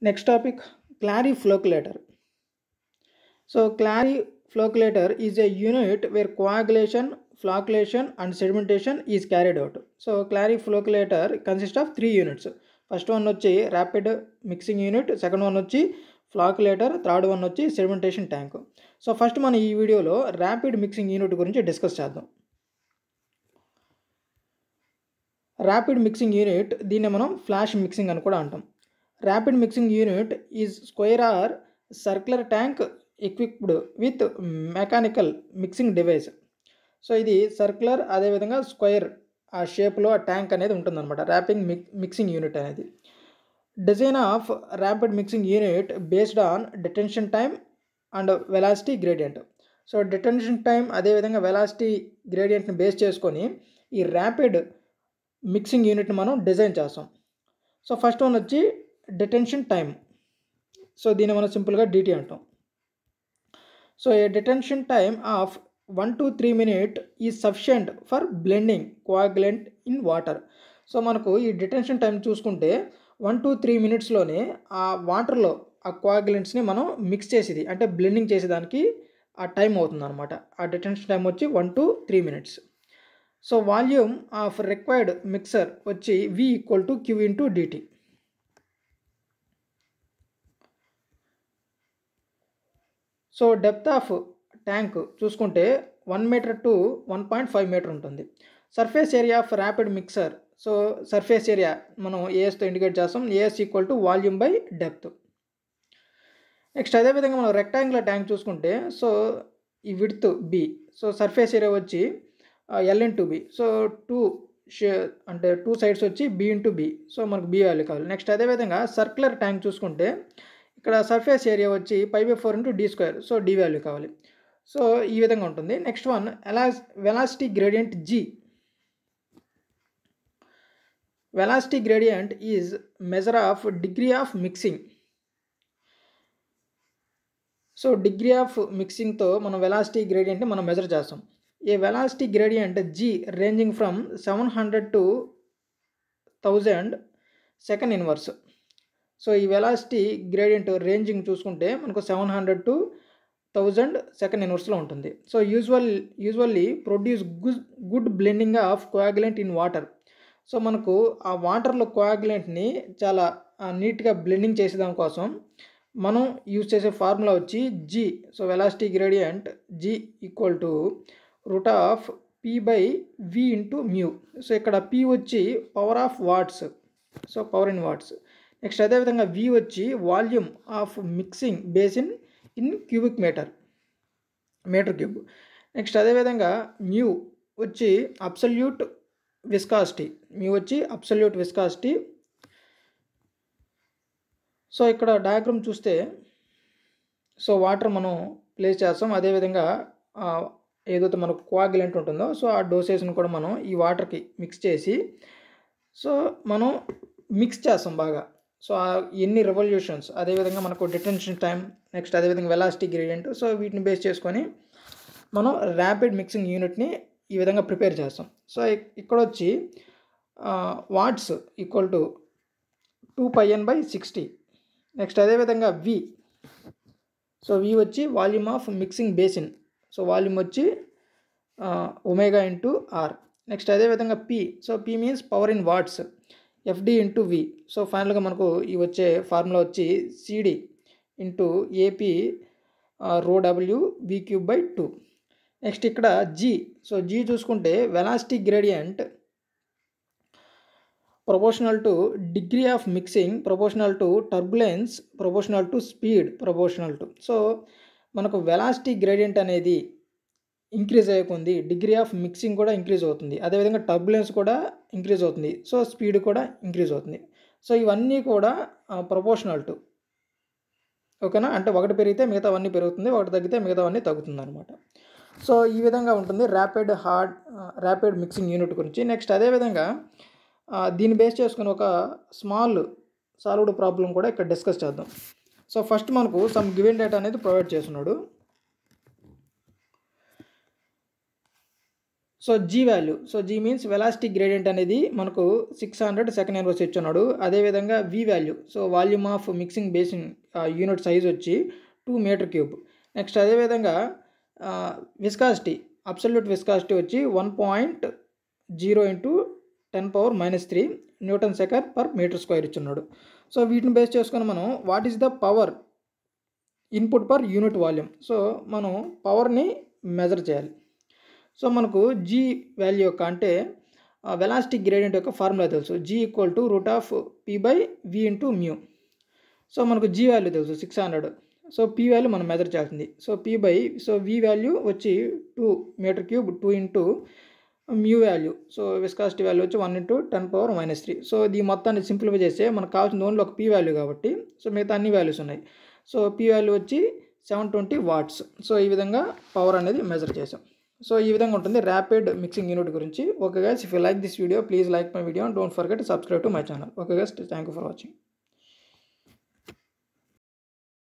Next topic, Clary Flocculator. So Clary Flocculator is a unit where coagulation, flocculation and sedimentation is carried out. So Clary Flocculator consists of 3 units. First one వచ్చి rapid mixing unit, second one వచ్చి flocculator, third one వచ్చి sedimentation tank. So first మనం ఈ వీడియోలో rapid mixing unit గురించి discuss చేద్దాం. Rapid mixing unit దీన్ని మనం ఫ్లాష్ మిక్సింగ్ అని కూడా అంటాం. Rapid mixing unit is square or circular tank equipped with mechanical mixing device. So ఇది సర్క్యులర్ అదేవిధంగా స్క్వేర్ ఆ షేప్లో ఆ ట్యాంక్ అనేది ఉంటుందన్నమాట ర్యాపిడ్ మిక్సింగ్ యూనిట్ అనేది. Design of rapid mixing unit based on detention time and velocity gradient. So detention time అదేవిధంగా velocity గ్రేడియంట్ని base చేసుకొని ఈ ర్యాపిడ్ మిక్సింగ్ యూనిట్ని మనం డిజైన్ చేస్తాం. సో ఫస్ట్ వన్ వచ్చి డిటెన్షన్ టైం. సో దీన్ని మనం సింపుల్గా డిటి అంటాం. So A detention time of 1 to 3 minutes is sufficient for blending coagulant in water. So మనకు ఈ డిటెన్షన్ టైం చూసుకుంటే 1 to 3 minutesలోనే ఆ వాటర్లో ఆ కోయాగులెంట్స్ని మనం మిక్స్ చేసేది అంటే బ్లెండింగ్ చేసేదానికి ఆ టైం అవుతుంది అనమాట. ఆ డిటెన్షన్ టైం వచ్చి 1 to 3 minutes. So volume of required mixer వచ్చి V = Q × dt. So depth of tank చూసుకుంటే 1 meter to 1.5 meter ఉంటుంది. Surface area of rapid mixer. So surface area మనం ఏఎస్తో ఇండికేట్ చేస్తాం. AS = volume by depth. Next అదేవిధంగా మనం rectangular tank చూసుకుంటే so ఈ width B. So surface area వచ్చి L × B. సో అంటే 2 సైడ్స్ వచ్చి B × B. సో మనకు B వాల్యూ కావాలి. నెక్స్ట్ అదేవిధంగా సర్క్యులర్ ట్యాంక్ చూసుకుంటే ఇక్కడ సర్ఫేస్ ఏరియా వచ్చి π/4 × d². సో D వాల్యూ కావాలి. సో ఈ విధంగా ఉంటుంది. Next one velocity gradient G. Velocity gradient is measure of degree of mixing. So degree of మిక్సింగ్తో మనం వెలాసిటీ గ్రేడియంట్ని మనం మెజర్ చేస్తాం. A velocity gradient G ranging from 700 to 1000 second inverse. So ఈ వెలాసిటీ గ్రేడియంట్ రేంజింగ్ చూసుకుంటే మనకు 700 to 1000 second ఇన్వర్స్లో ఉంటుంది. So usually produce good blending of coagulant in water. So మనకు ఆ వాటర్లో కోయాగులెంట్ని చాలా నీట్గా బ్లెండింగ్ చేసేదాని కోసం మనం యూజ్ చేసే ఫార్ములా వచ్చి G. So velocity gradient G = √P/V × μ. So ఇక్కడ P వచ్చి power of watts. So power in watts. Next అదేవిధంగా V వచ్చి volume of mixing basin in cubic metre cube. Next అదేవిధంగా μ వచ్చి అబ్సల్యూట్ విస్కాసిటీ. సో ఇక్కడ diagram చూస్తే so water మనం place చేస్తాం. అదేవిధంగా ఏదైతే మనకు కోయాగులెంట్ ఉంటుందో సో ఆ డోసేజ్ని కూడా మనం ఈ వాటర్కి మిక్స్ చేసి సో మనం మిక్స్ చేస్తాం బాగా. సో ఎన్ని రెవల్యూషన్స్ అదేవిధంగా మనకు డిటెన్షన్ టైం నెక్స్ట్ అదేవిధంగా వెలాసిటీ గ్రేడియంట్ సో వీటిని బేస్ చేసుకొని మనం ర్యాపిడ్ మిక్సింగ్ యూనిట్ని ఈ విధంగా ప్రిపేర్ చేస్తాం. సో ఇక్కడ వచ్చి వాట్స్ = 2πn/60. నెక్స్ట్ అదేవిధంగా V. సో V వచ్చి volume of mixing basin. So volume వచ్చి ω × R. నెక్స్ట్ అదేవిధంగా P. So P means power in watts. FD × V. So ఫైనల్గా మనకు ఈ వచ్చే ఫార్ములా వచ్చి CD × AP ρW V³/2. Next ఇక్కడ G. సో G చూసుకుంటే velocity gradient proportional to degree of mixing, proportional to turbulence, proportional to speed, proportional to. So మనకు velocity gradient అనేది increase అయ్యేకుంది degree of mixing కూడా increase అవుతుంది. అదేవిధంగా turbulence కూడా increase అవుతుంది. So speed కూడా ఇంక్రీజ్ అవుతుంది. సో ఇవన్నీ కూడా ప్రపోర్షనల్ టు. ఓకేనా, అంటే ఒకటి పెరిగితే మిగతావన్నీ పెరుగుతుంది, ఒకటి తగ్గితే మిగతావన్నీ తగ్గుతుంది అనమాట. సో ఈ విధంగా ఉంటుంది ర్యాపిడ్ మిక్సింగ్ యూనిట్ గురించి. నెక్స్ట్ అదేవిధంగా దీన్ని బేస్ చేసుకుని ఒక స్మాల్ సాల్వ్డ్ ప్రాబ్లం కూడా ఇక్కడ డిస్కస్ చేద్దాం. సో ఫస్ట్ మనకు సమ్ గివెన్ డేటా అనేది ప్రొవైడ్ చేస్తున్నాడు. So G value, so G means velocity gradient అనేది మనకు 600 సెకండ్ ఇన్వర్స్ ఇచ్చున్నాడు. అదేవిధంగా V value, so volume of mixing basin unit size వచ్చి 2 మీటర్ క్యూబ్. నెక్స్ట్ అదేవిధంగా విస్కాసిటీ, అబ్సల్యూట్ విస్కాసిటీ వచ్చి 1.0 into 10⁻³ newton second per metre square ఇచ్చున్నాడు. So వీటిని base చేసుకొని మనం what is the power input per unit volume, so మనం పవర్ని measure చేయాలి. సో మనకు జీ వాల్యూ యొక్క అంటే వెలాసిటీ గ్రేడియంట్ యొక్క ఫార్ములా తెలుసు, G equal to √P/V into mu. So మనకు జీ వాల్యూ తెలుసు 600, సో పీ వాల్యూ మనం మెజర్ చేస్తుంది. సో సో వి వాల్యూ వచ్చి 2 metre cube 2 into mu value, so viscosity value వచ్చి 1 ఇంటూ 10⁻³ సో ఈ మొత్తాన్ని సింప్లిఫై చేస్తే మనకు కావాల్సిన ఓన్లీ ఒక పీ వాల్యూ కాబట్టి, సో మిగతా అన్ని వాల్యూస్ ఉన్నాయి. సో పీ వాల్యూ వచ్చి 720 వాట్స్. సో ఈ విధంగా పవర్ అనేది మెజర్ చేసాం. సో ఈ విధంగా ఉంటుంది ర్యాపిడ్ మిక్సింగ్ యూనిట్ గురించి. Okay guys, if you like this video please like my video and don't forget subscribe to my channel. Okay guys, thank you for watching.